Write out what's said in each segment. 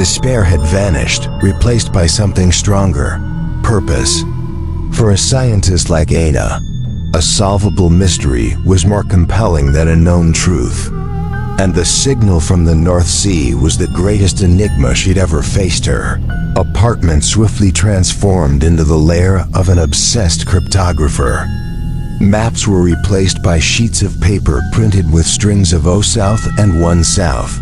Despair had vanished, replaced by something stronger: purpose. For a scientist like Ana, a solvable mystery was more compelling than a known truth. And the signal from the North Sea was the greatest enigma she'd ever faced her. Apartment swiftly transformed into the lair of an obsessed cryptographer. Maps were replaced by sheets of paper printed with strings of O South and 1 South.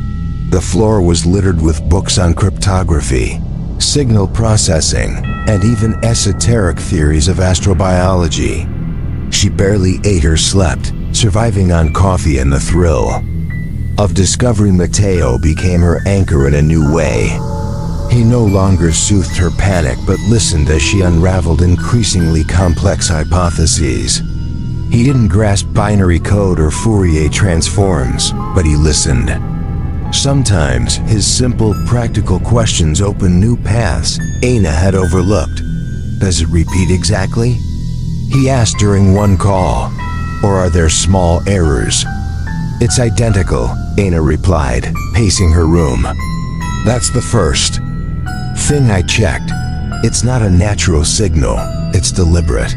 The floor was littered with books on cryptography, signal processing, and even esoteric theories of astrobiology. She barely ate or slept, surviving on coffee and the thrill of discovering Mateo became her anchor in a new way. He no longer soothed her panic but listened as she unraveled increasingly complex hypotheses. He didn't grasp binary code or Fourier transforms, but he listened. Sometimes his simple, practical questions opened new paths Ana had overlooked. Does it repeat exactly? He asked during one call. Or are there small errors? It's identical, Ana replied, pacing her room. That's the first thing I checked. It's not a natural signal, it's deliberate.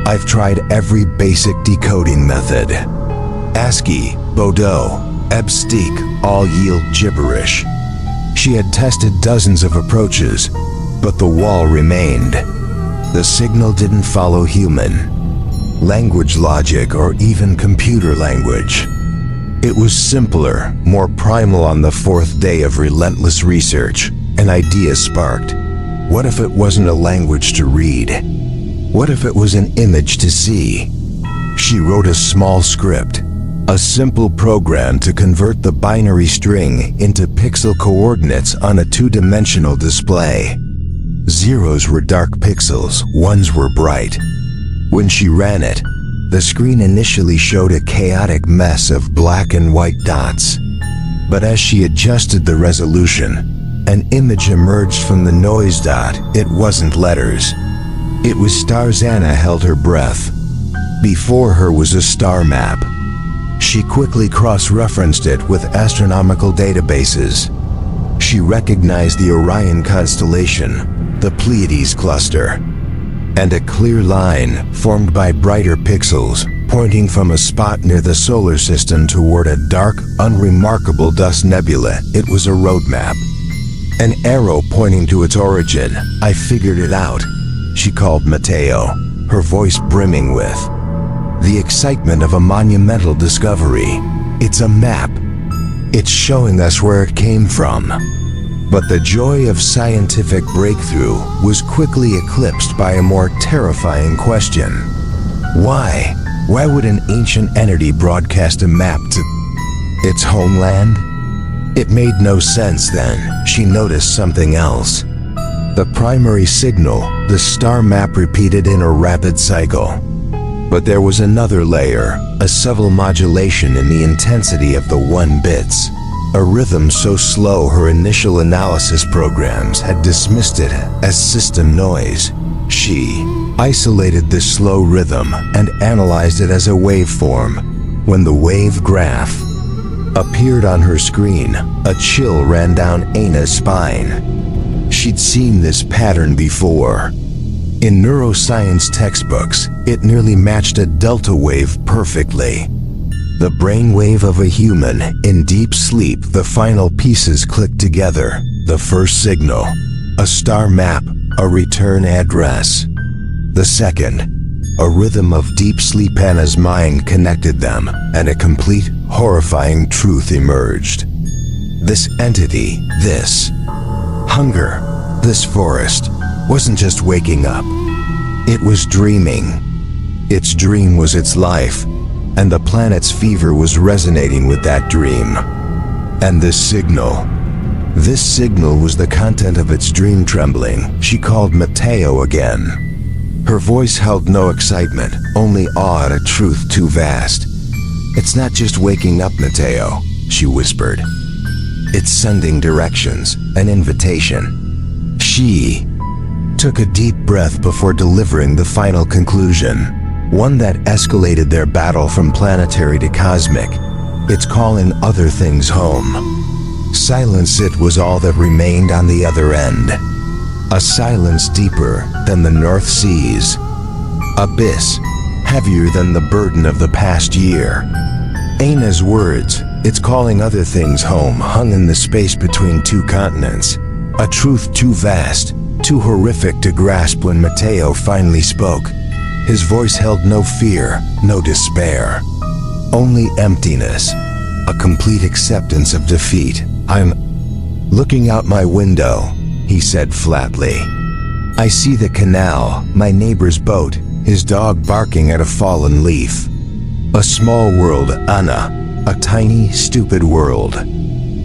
I've tried every basic decoding method. ASCII, Baudot, Ebstique all yield gibberish. She had tested dozens of approaches, but the wall remained. The signal didn't follow human language logic or even computer language. It was simpler, more primal. On the 4th day of relentless research, an idea sparked. What if it wasn't a language to read? What if it was an image to see? She wrote a small script, a simple program to convert the binary string into pixel coordinates on a 2-dimensional display. Zeros were dark pixels, ones were bright. When she ran it, the screen initially showed a chaotic mess of black and white dots. But as she adjusted the resolution, an image emerged from the noise dot. It wasn't letters. It was stars. Ana held her breath. Before her was a star map. She quickly cross-referenced it with astronomical databases. She recognized the Orion constellation, the Pleiades cluster, and a clear line formed by brighter pixels pointing from a spot near the solar system toward a dark, unremarkable dust nebula. It was a roadmap. An arrow pointing to its origin. I figured it out, she called Mateo, her voice brimming with the excitement of a monumental discovery. It's a map. It's showing us where it came from. But the joy of scientific breakthrough was quickly eclipsed by a more terrifying question. Why? Why would an ancient entity broadcast a map to its homeland? It made no sense then. She noticed something else. The primary signal, the star map, repeated in a rapid cycle. But there was another layer, a subtle modulation in the intensity of the 1 bits. A rhythm so slow her initial analysis programs had dismissed it as system noise. She isolated this slow rhythm and analyzed it as a waveform. When the wave graph appeared on her screen, a chill ran down Ana's spine. She'd seen this pattern before. In neuroscience textbooks, it nearly matched a delta wave perfectly. The brainwave of a human in deep sleep. The final pieces clicked together. The first signal, a star map, a return address. The second, a rhythm of deep sleep. Ana's mind connected them, and a complete, horrifying truth emerged. This entity, this hunger, this forest, wasn't just waking up. It was dreaming. Its dream was its life. And the planet's fever was resonating with that dream. And this signal was the content of its dream. Trembling, she called Mateo again. Her voice held no excitement, only awe at a truth too vast. It's not just waking up, Mateo, she whispered. It's sending directions, an invitation. She took a deep breath before delivering the final conclusion. One that escalated their battle from planetary to cosmic. It's calling other things home. Silence, it was all that remained on the other end. A silence deeper than the North Sea's abyss, heavier than the burden of the past year. Ana's words, "It's calling other things home," hung in the space between two continents. A truth too vast, too horrific to grasp. When Mateo finally spoke, his voice held no fear, no despair. Only emptiness, a complete acceptance of defeat. "I'm looking out my window," he said flatly. "I see the canal, my neighbor's boat, his dog barking at a fallen leaf. A small world, Anna, a tiny, stupid world."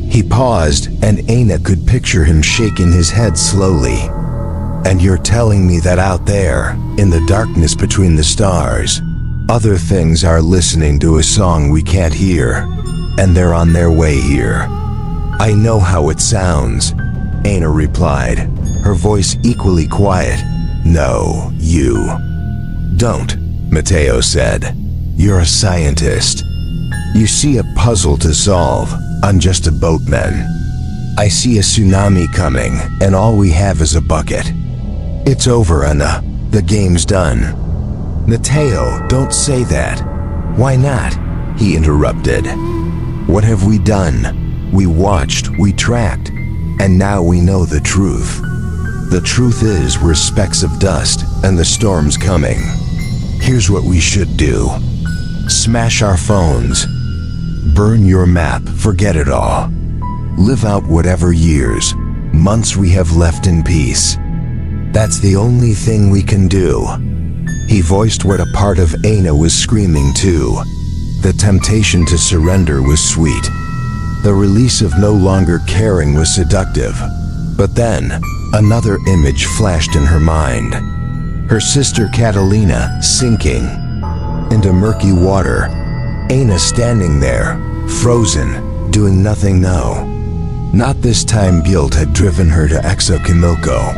He paused, and Ana could picture him shaking his head slowly. "And you're telling me that out there, in the darkness between the stars, other things are listening to a song we can't hear, and they're on their way here." "I know how it sounds," Ana replied, her voice equally quiet. "No, you don't," Mateo said. "You're a scientist. You see a puzzle to solve. I'm just a boatman. I see a tsunami coming, and all we have is a bucket. It's over, Anna. The game's done." "Mateo, don't say that." "Why not?" he interrupted. "What have we done? We watched, we tracked, and now we know the truth. The truth is we're specks of dust, and the storm's coming. Here's what we should do. Smash our phones. Burn your map, forget it all. Live out whatever years, months we have left in peace. That's the only thing we can do." He voiced what a part of Ana was screaming too. The temptation to surrender was sweet. The release of no longer caring was seductive. But then, another image flashed in her mind. Her sister Catalina sinking into murky water. Ana standing there, frozen, doing nothing. No. Not this time. Guilt had driven her to Xochimilco.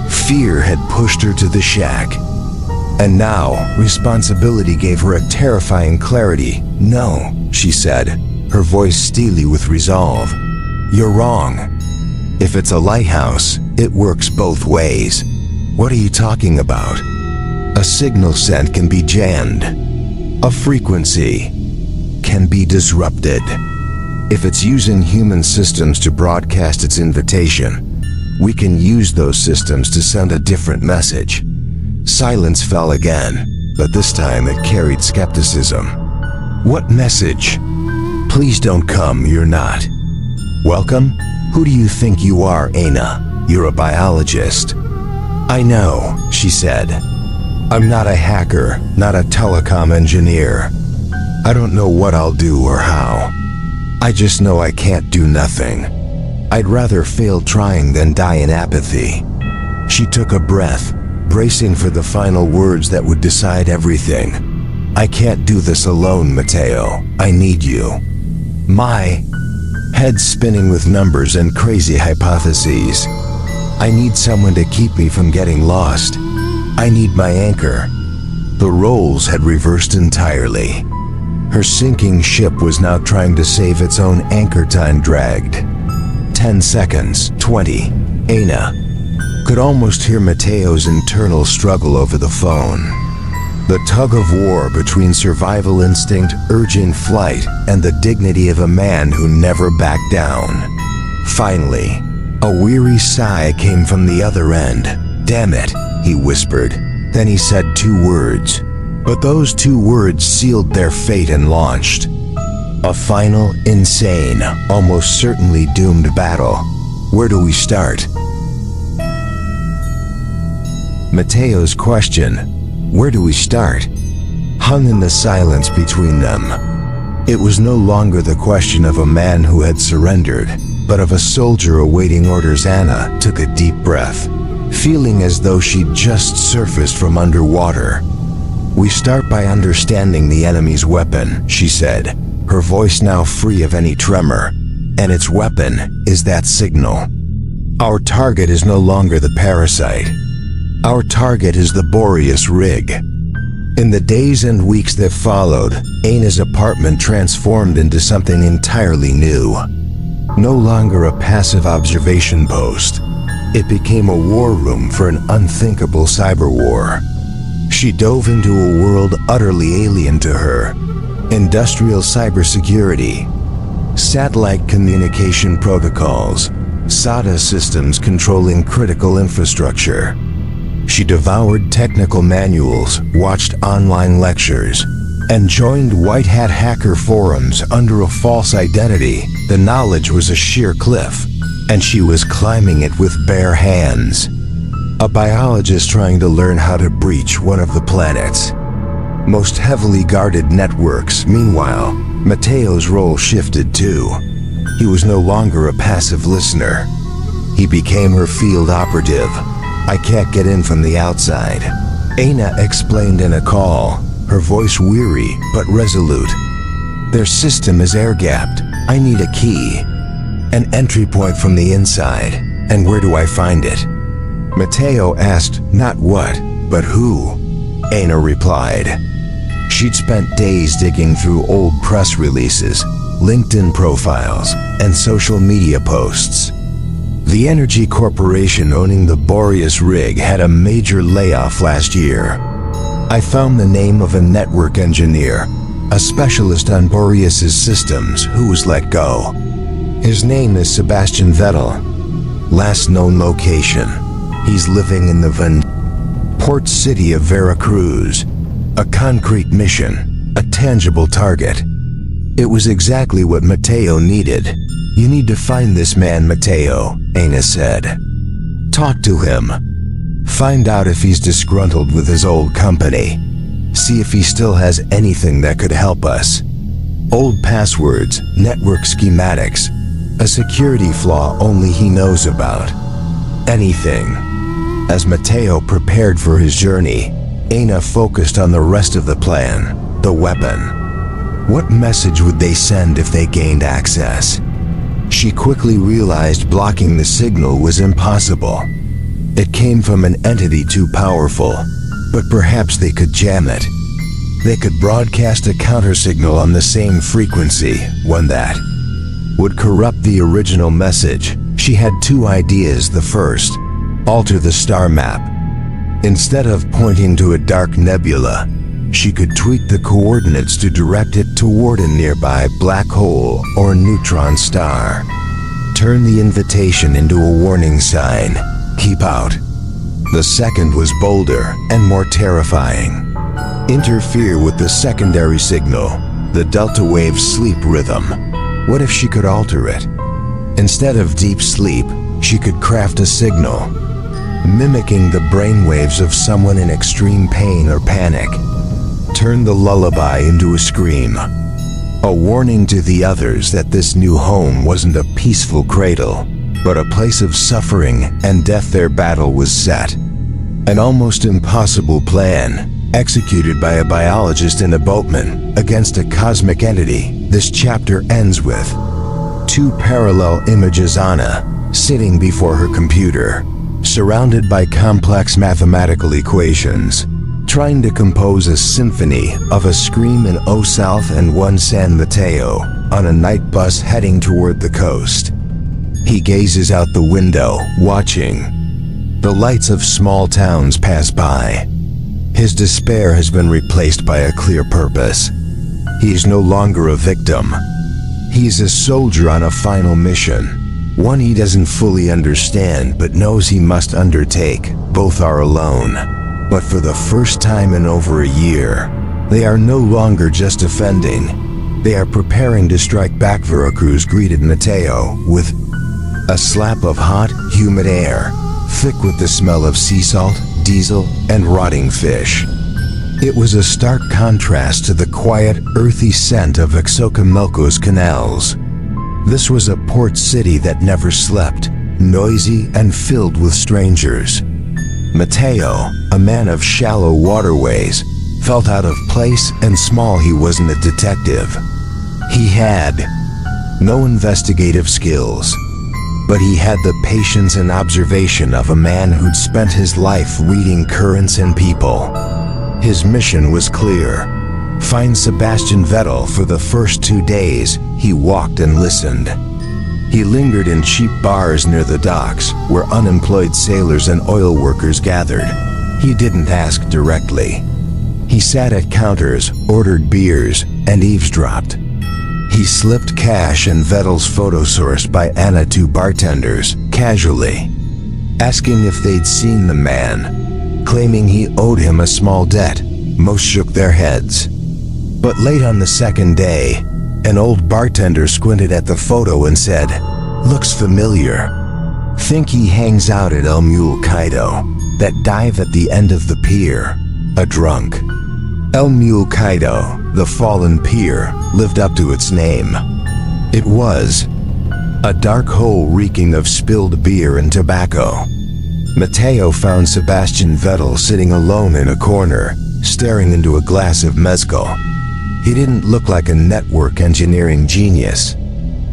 Fear had pushed her to the shack. And now, responsibility gave her a terrifying clarity. "No," she said, her voice steely with resolve. "You're wrong. If it's a lighthouse, it works both ways." "What are you talking about?" "A signal sent can be jammed. A frequency can be disrupted. If it's using human systems to broadcast its invitation, we can use those systems to send a different message." Silence fell again, but this time it carried skepticism. "What message?" "Please don't come, you're not welcome. Who do you think you are, Ana? You're a biologist." "I know," she said. "I'm not a hacker, not a telecom engineer. I don't know what I'll do or how. I just know I can't do nothing. I'd rather fail trying than die in apathy." She took a breath, bracing for the final words that would decide everything. "I can't do this alone, Mateo. I need you." My head spinning with numbers and crazy hypotheses. "I need someone to keep me from getting lost. I need my anchor." The roles had reversed entirely. Her sinking ship was now trying to save its own anchor. Time dragged. 10 seconds, 20. Ana could almost hear Mateo's internal struggle over the phone. The tug of war between survival instinct, urging flight, and the dignity of a man who never backed down. Finally, a weary sigh came from the other end. "Damn it," he whispered. Then he said 2 words. But those 2 words sealed their fate and launched a final, insane, almost certainly doomed battle. Where do we start? Mateo's question, "Where do we start?" hung in the silence between them. It was no longer the question of a man who had surrendered, but of a soldier awaiting orders. Ana took a deep breath, feeling as though she'd just surfaced from underwater. "We start by understanding the enemy's weapon," she said, her voice now free of any tremor. "And its weapon is that signal. Our target is no longer the parasite. Our target is the Boreas rig." In the days and weeks that followed, Ana's apartment transformed into something entirely new. No longer a passive observation post, it became a war room for an unthinkable cyber war. She dove into a world utterly alien to her: industrial cybersecurity, satellite communication protocols, SATA systems controlling critical infrastructure. She devoured technical manuals, watched online lectures, and joined white hat hacker forums under a false identity. The knowledge was a sheer cliff, and she was climbing it with bare hands. A biologist trying to learn how to breach one of the planet's most heavily guarded networks. Meanwhile, Mateo's role shifted too. He was no longer a passive listener. He became her field operative. "I can't get in from the outside," Aina explained in a call, her voice weary but resolute. "Their system is air-gapped. I need a key. An entry point from the inside. And where do I find it?" Mateo asked, "Not what, but who?" Aina replied. She'd spent days digging through old press releases, LinkedIn profiles, and social media posts. The energy corporation owning the Boreas rig had a major layoff last year. "I found the name of a network engineer, a specialist on Boreas's systems, who was let go. His name is Sebastian Vettel. Last known location: he's living in the port city of Veracruz. A concrete mission, a tangible target." It was exactly what Mateo needed. "You need to find this man, Mateo," Aina said. "Talk to him. Find out if he's disgruntled with his old company. See if he still has anything that could help us. Old passwords, network schematics, a security flaw only he knows about. Anything." As Mateo prepared for his journey, Aina focused on the rest of the plan: the weapon. What message would they send if they gained access? She quickly realized blocking the signal was impossible. It came from an entity too powerful, but perhaps they could jam it. They could broadcast a countersignal on the same frequency, one that would corrupt the original message. She had two ideas. The first: alter the star map. Instead of pointing to a dark nebula, she could tweak the coordinates to direct it toward a nearby black hole or neutron star. Turn the invitation into a warning sign: keep out. The second was bolder and more terrifying. Interfere with the secondary signal, the delta wave sleep rhythm. What if she could alter it? Instead of deep sleep, she could craft a signal, mimicking the brainwaves of someone in extreme pain or panic. Turn the lullaby into a scream, a warning to the others that this new home wasn't a peaceful cradle, but a place of suffering and death. Their battle was set. An almost impossible plan, executed by a biologist and a boatman against a cosmic entity. This chapter ends with two parallel images: Anna, sitting before her computer, surrounded by complex mathematical equations, trying to compose a symphony of a scream in O South, and one San Mateo, on a night bus heading toward the coast. He gazes out the window, watching the lights of small towns pass by. His despair has been replaced by a clear purpose. He is no longer a victim. He's a soldier on a final mission, one he doesn't fully understand but knows he must undertake. Both are alone, but for the first time in over a year, they are no longer just defending. They are preparing to strike back. Veracruz greeted Mateo with a slap of hot, humid air, thick with the smell of sea salt, diesel, and rotting fish. It was a stark contrast to the quiet, earthy scent of Xochimilco's canals. This was a port city that never slept, noisy and filled with strangers. Mateo, a man of shallow waterways, felt out of place and small. He wasn't a detective. He had no investigative skills, but he had the patience and observation of a man who'd spent his life reading currents and people. His mission was clear: find Sebastian Vettel. For the first 2 days, he walked and listened. He lingered in cheap bars near the docks, where unemployed sailors and oil workers gathered. He didn't ask directly. He sat at counters, ordered beers, and eavesdropped. He slipped cash and Vettel's photo sourced by Anna to bartenders, casually, asking if they'd seen the man, claiming he owed him a small debt. Most shook their heads. But late on the second day, an old bartender squinted at the photo and said, "Looks familiar. Think he hangs out at El Mule Kaido, that dive at the end of the pier, a drunk." El Mule Kaido, the fallen pier, lived up to its name. It was a dark hole reeking of spilled beer and tobacco. Mateo found Sebastian Vettel sitting alone in a corner, staring into a glass of mezcal. He didn't look like a network engineering genius.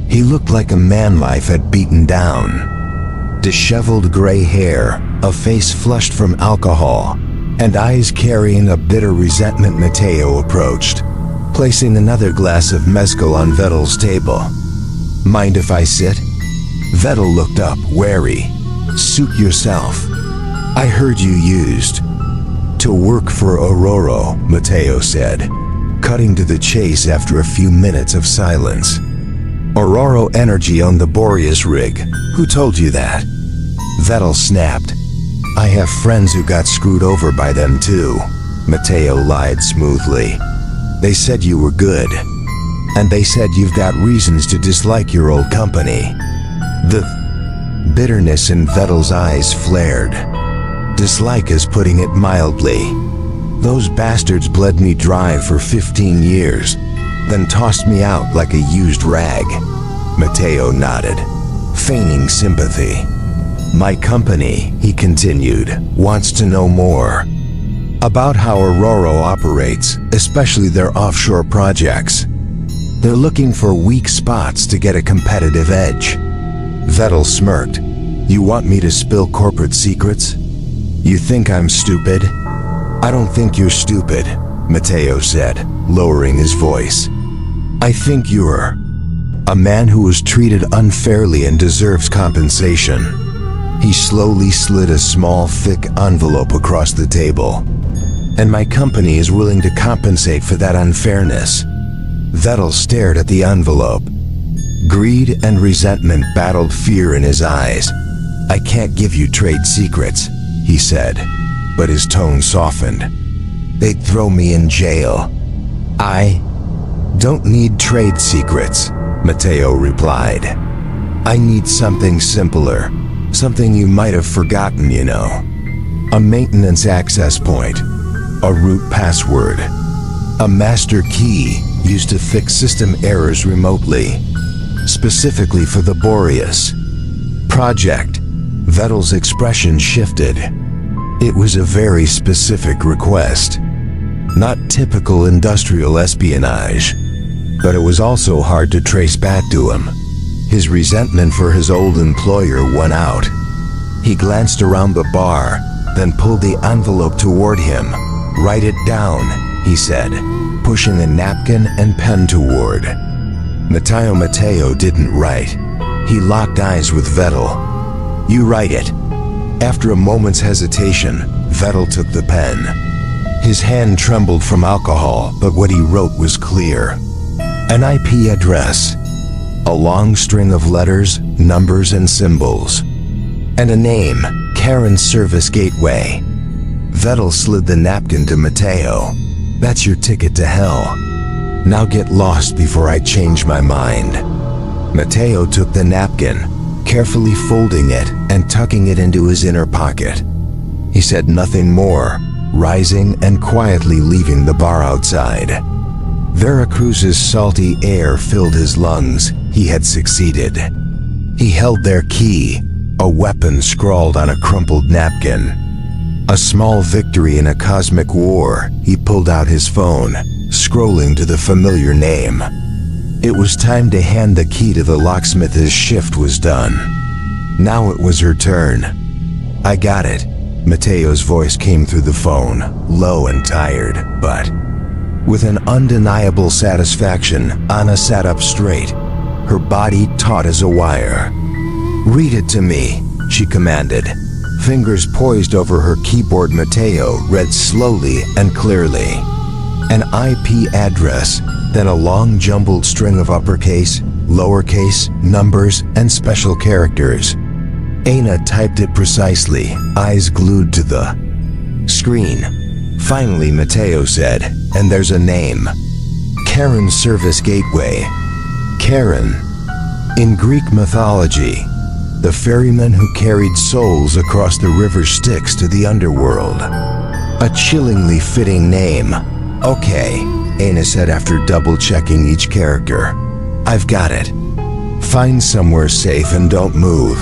He looked like a man life had beaten down. Disheveled gray hair, a face flushed from alcohol, and eyes carrying a bitter resentment. Mateo approached, placing another glass of mezcal on Vettel's table. "Mind if I sit?" Vettel looked up, wary. "Suit yourself. I heard you used to work for Aurora," Mateo said, cutting to the chase after a few minutes of silence. "Aurora Energy owned the Boreas rig. Who told you that?" Vettel snapped. "I have friends who got screwed over by them too," Mateo lied smoothly. "They said you were good. And they said you've got reasons to dislike your old company." The bitterness in Vettel's eyes flared. "Dislike is putting it mildly. Those bastards bled me dry for 15 years, then tossed me out like a used rag." Mateo nodded, feigning sympathy. "My company," he continued, "wants to know more about how Aurora operates, especially their offshore projects. They're looking for weak spots to get a competitive edge." Vettel smirked. "You want me to spill corporate secrets? You think I'm stupid?" "I don't think you're stupid," Mateo said, lowering his voice. "I think you're a man who was treated unfairly and deserves compensation." He slowly slid a small, thick envelope across the table. "And my company is willing to compensate for that unfairness." Vettel stared at the envelope. Greed and resentment battled fear in his eyes. "I can't give you trade secrets," he said, but his tone softened. "They'd throw me in jail." "I don't need trade secrets," Mateo replied. "I need something simpler, something you might have forgotten, you know. A maintenance access point, a root password, a master key used to fix system errors remotely, specifically for the Boreas project." Vettel's expression shifted. It was a very specific request. Not typical industrial espionage, but it was also hard to trace back to him. His resentment for his old employer won out. He glanced around the bar, then pulled the envelope toward him. "Write it down," he said, pushing a napkin and pen toward. Mateo didn't write. He locked eyes with Vettel. "You write it." After a moment's hesitation, Vettel took the pen. His hand trembled from alcohol, but what he wrote was clear. An IP address, a long string of letters, numbers, and symbols, and a name, Karen Service Gateway. Vettel slid the napkin to Mateo. "That's your ticket to hell. Now get lost before I change my mind." Mateo took the napkin, carefully folding it and tucking it into his inner pocket. He said nothing more, rising and quietly leaving the bar outside. Veracruz's salty air filled his lungs. He had succeeded. He held their key, a weapon scrawled on a crumpled napkin. A small victory in a cosmic war. He pulled out his phone, scrolling to the familiar name. It was time to hand the key to the locksmith. His shift was done. Now it was her turn. "I got it." Mateo's voice came through the phone, low and tired, but with an undeniable satisfaction. Anna sat up straight. her body taut as a wire. "Read it to me," she commanded. Fingers poised over her keyboard, Mateo read slowly and clearly. An IP address, then a long jumbled string of uppercase, lowercase, numbers, and special characters. Ana typed it precisely, eyes glued to the screen. Finally, Mateo said, "And there's a name. Karen Service Gateway." Karen. In Greek mythology, the ferryman who carried souls across the river Styx to the underworld. A chillingly fitting name. "Okay," Ana said after double-checking each character. "I've got it. Find somewhere safe and don't move.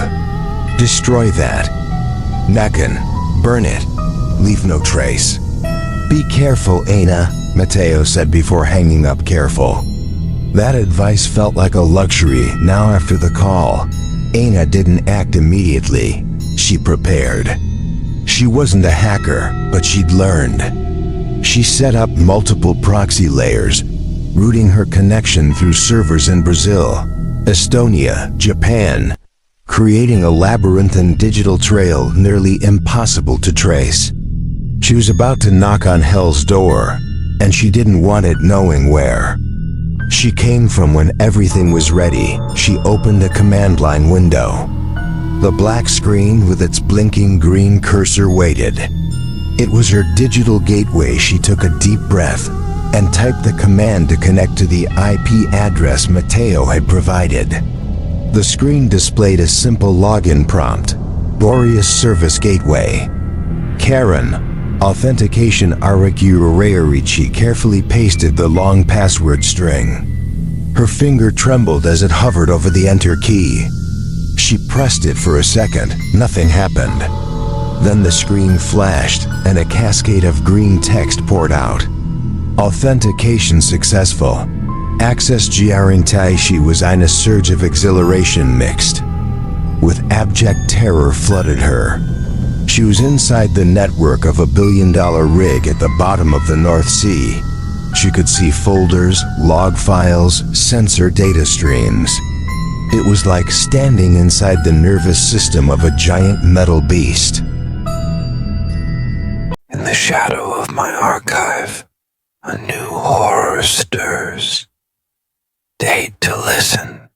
Destroy that. Nakan. Burn it. Leave no trace." "Be careful, Ana," Mateo said before hanging up. Careful. That advice felt like a luxury now after the call. Ana didn't act immediately. She prepared. She wasn't a hacker, but she'd learned. She set up multiple proxy layers, routing her connection through servers in Brazil, Estonia, Japan, creating a labyrinthine digital trail nearly impossible to trace. She was about to knock on hell's door, and she didn't want it knowing where. She came from when everything was ready. She opened a command line window. The black screen with its blinking green cursor waited. It was her digital gateway. She took a deep breath and typed the command to connect to the IP address Mateo had provided. The screen displayed a simple login prompt: Boreas Service Gateway. Karen, authentication Arakiurayari. She carefully pasted the long password string. Her finger trembled as it hovered over the enter key. She pressed it for a second. Nothing happened. Then the screen flashed and a cascade of green text poured out. Authentication successful. Access Giarintai. She was in a surge of exhilaration mixed with abject terror flooded her. She was inside the network of a billion-dollar rig at the bottom of the North Sea. She could see folders, log files, sensor data streams. It was like standing inside the nervous system of a giant metal beast. In the shadow of my archive, a new horror stirs. Date to listen.